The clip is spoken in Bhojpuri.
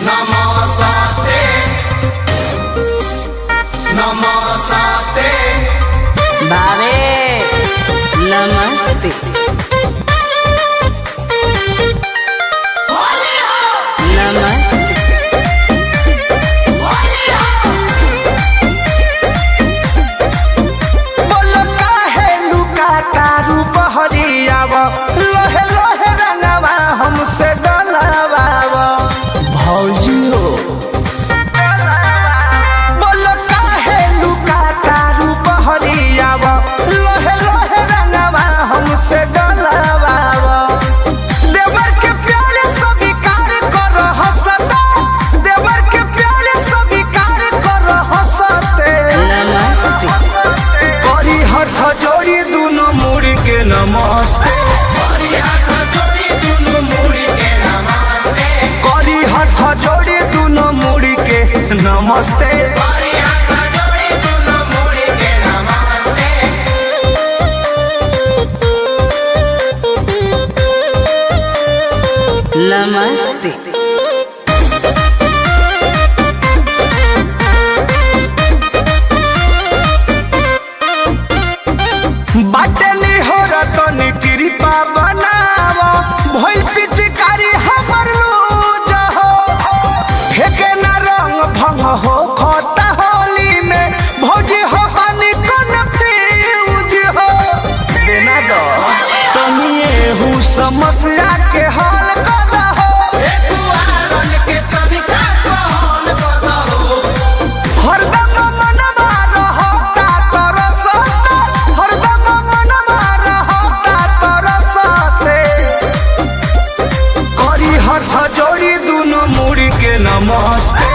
नमस्ते नमस्ते भावे नमस्ते नमस्ते बोलो काहे लुका तारू बहरियाव लोहे लोहे रंगवा हमसे डलवाव भौजी हो। बोलो काहे लुका तारू बहरियाव लोहे लोहे रंगवा हमसे डलवाव देवर के प्यारे स्वीकार कर हंसते देवर के प्यारे स्वीकार कर हंसते नमस्ते करी हाथ जोड़ी दोनों मुड़ी के नमस्ते करी हाथ जोड़ी दोनों मुड़ी के नमस्ते करी हाथ जोड़ी दोनों मुड़ी के नमस्ते करी हाथ जोड़ी दोनों मुड़ी के नमस्ते नमस्ते बाटे नी हो रतनी कृपा बनाव भइल पिचकारी हमर लूज हो फेके ना रंग भंग हो खोता होली में भौजी हो पानी कन्फ्यूज हो देना दो तनी एहू समस्या के हल कर हो कुआरन के तनिका कहल बताओ हरदम मनवा रहता तरसते हरदम मनवा रहता तरसते करी हाथ जोड़ी दोनों मुड़ी के नमस्ते